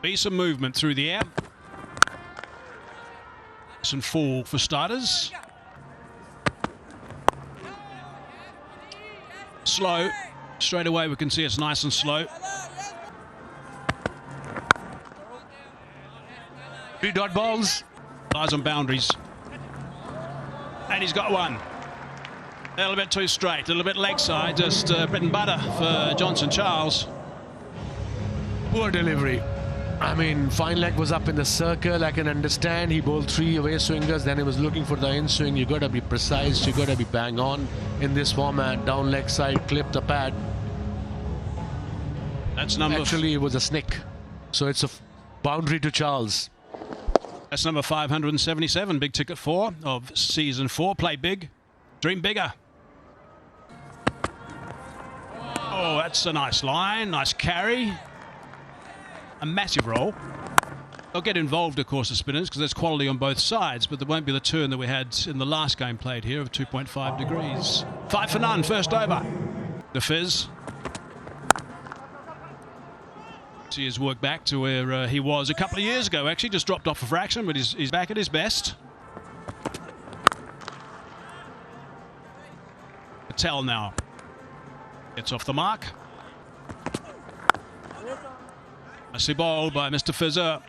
Be some movement through the air. Some fall for starters. Slow. Straight away we can see it's nice and slow. 3 dot balls. Lies on boundaries. And he's got one. A little bit too straight, a little bit leg side, just bread and butter for Johnson Charles. Poor delivery. I mean, fine leg was up in the circle. I can understand he bowled 3 away swingers, then he was looking for the in swing. You got to be precise, you got to be bang on in this format. Down leg side, clip the pad. That's number. Actually, it was a snick, so it's a boundary to Charles. That's number 577, big ticket 4 of season 4. Play big, dream bigger. Oh, that's a nice line, nice carry. A massive roll. They'll get involved, of course, the spinners, because there's quality on both sides, but there won't be the turn that we had in the last game played here of 2.5 degrees. 5 for none, first over. The Fizz. See his work back to where he was a couple of years ago, actually. Just dropped off a fraction, but he's back at his best. Patel now gets off the mark. Nicely bowled by Mr. Fizzer.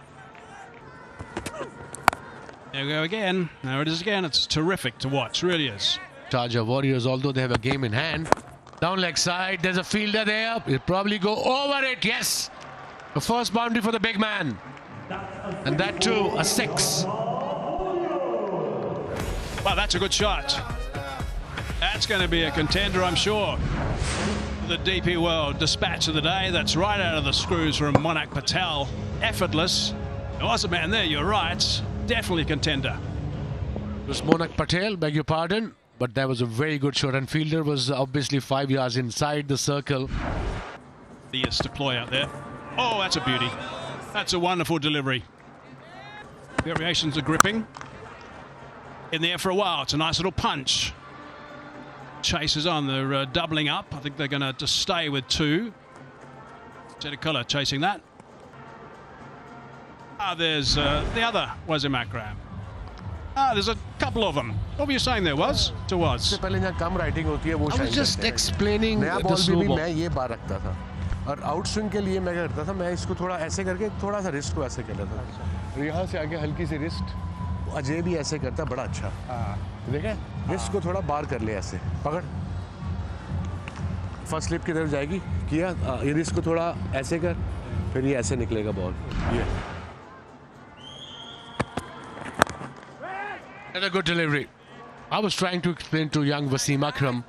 There we go again. There it is again. It's terrific to watch, really is. Sharjah Warriorz, although they have a game in hand. Down leg side, there's a fielder there. He'll probably go over it, yes. The first boundary for the big man. And that too, a 6. Wow, that's a good shot. That's going to be a contender, I'm sure. The DP World dispatch of the day. That's right out of the screws from Monak Patel. Effortless. There was a man there, you're right. Definitely a contender. It was Monak Patel, beg your pardon, but that was a very good shot, and fielder was obviously 5 yards inside the circle. The deploy out there. Oh, that's a beauty. That's a wonderful delivery. Variations are gripping. In the air for a while. It's a nice little punch. Chasers on, they're doubling up. I think they're going to just stay with 2. Jedicola chasing that. There's the other Wazim Akram. There's a couple of them. What were you saying there, Was? To Was. I was just explaining the slow ball. और out swing के लिए मैं क्या करता था, मैं इसको थोड़ा ऐसे करके थोड़ा सा रिस्ट को ऐसे कर लेता था, यहाँ से आगे हल्की सी रिस्ट. अजय भी ऐसे करता, बड़ा अच्छा. देखें, रिस्ट को थोड़ा बार कर ले, ऐसे पकड़, फर्स्ट स्लिप की तरफ जाएगी, किया, ये रिस्ट को थोड़ा ऐसे कर, फिर ये ऐसे निकलेगा बॉल. ये And a good delivery. I was trying to explain to young Wasim Akram,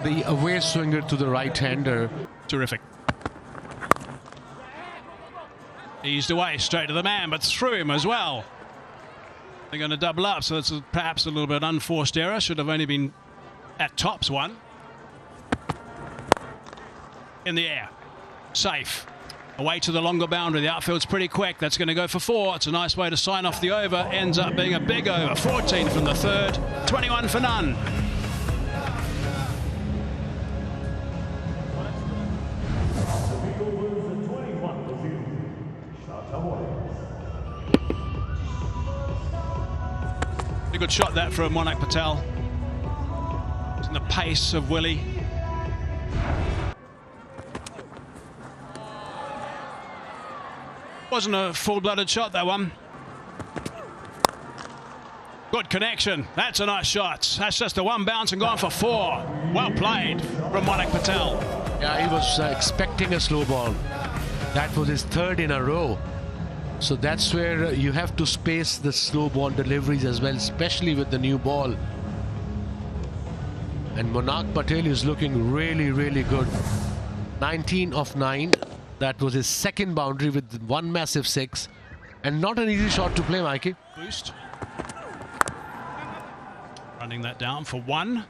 the away swinger to the right-hander. Terrific. Eased away straight to the man, but through him as well. They're going to double up, so it's perhaps a little bit unforced error. Should have only been at tops 1. In the air. Safe. Away to the longer boundary. The outfield's pretty quick. That's going to go for 4. It's a nice way to sign off the over. Ends up being a big over. 14 from the third. 21 for none. A good shot that from Monak Patel. In the pace of Willie. Wasn't a full-blooded shot, that one. Good connection. That's a nice shot. That's just the one bounce and gone for 4. Well played from Monak Patel. Yeah, he was expecting a slow ball. That was his 3rd in a row. So that's where you have to space the slow ball deliveries as well, especially with the new ball. And Monak Patel is looking really, really good. 19 of 9. That was his 2nd boundary with 1 massive 6. And not an easy shot to play, Mikey. Boost. Running that down for 1.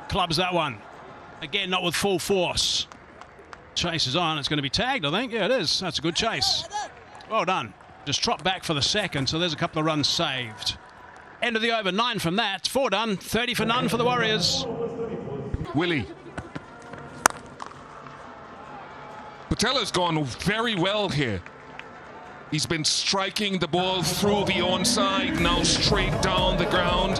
Clubs that one. Again, not with full force. Chase is on. It's going to be tagged, I think. Yeah, it is. That's a good chase. Well done. Just trot back for the 2nd, so there's a couple of runs saved. End of the over. 9 from that. 4 done. 30 for none for the Warriors. Willie. Patella's gone very well here. He's been striking the ball through the onside, now straight down the ground,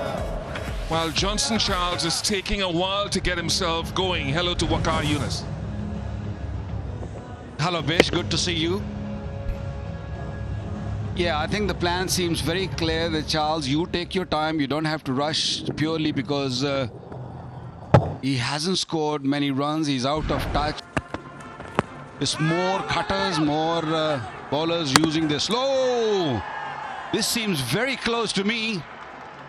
while Johnson Charles is taking a while to get himself going. Hello to Waqar Younis. Hello, Bish. Good to see you. Yeah, I think the plan seems very clear that, Charles, you take your time. You don't have to rush purely because he hasn't scored many runs. He's out of touch. It's more cutters, more bowlers using this. Slow! This seems very close to me.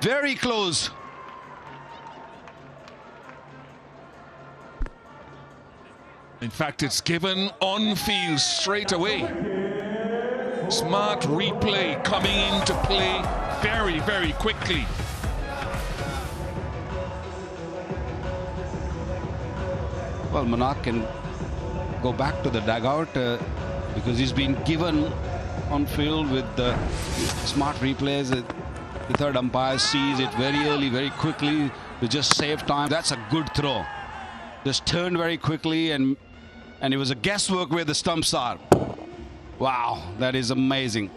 Very close. In fact, it's given on field straight away. Smart replay coming into play very, very quickly. Well, Monarch can go back to the dugout because he's been given on field with the smart replays. The third umpire sees it very early, very quickly to just save time. That's a good throw. Just turned very quickly, and it was a guesswork where the stumps are. Wow, that is amazing.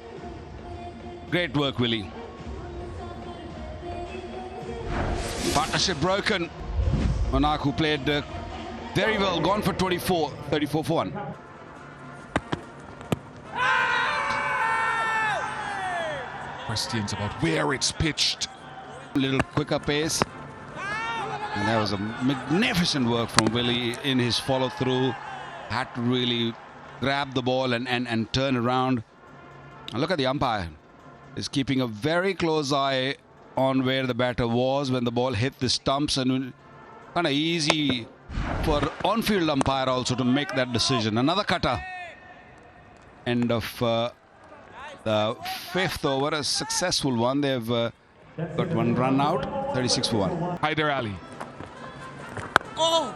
Great work, Willie. Partnership broken. Monarch, who played very well, gone for 24, 34 for 1. Questions about where it's pitched. A little quicker pace. And that was a magnificent work from Willie in his follow-through. Had to really grab the ball and turn around. And look at the umpire. He's keeping a very close eye on where the batter was when the ball hit the stumps, and kind of easy for on-field umpire also to make that decision. Another cutter. End of the 5th over, a successful one. They've got 1 run out, 36 for 1. Hyder Ali.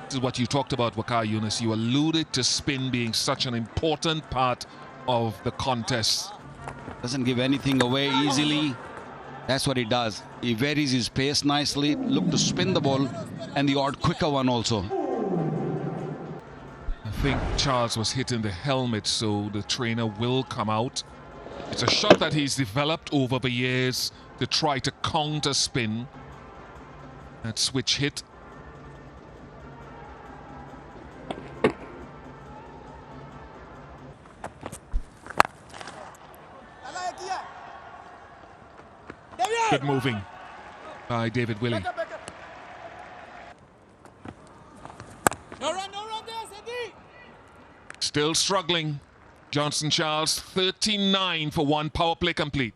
This is what you talked about, Waqar Younis. You alluded to spin being such an important part of the contest. Doesn't give anything away easily. That's what he does. He varies his pace nicely. Look to spin the ball, and the odd quicker one also. I think Charles was hitting the helmet, so the trainer will come out. It's a shot that he's developed over the years to try to counter spin. That switch hit. Good moving by David Willey. No run there, Sadi. Still struggling. Johnson Charles, 39 for 1, power play complete.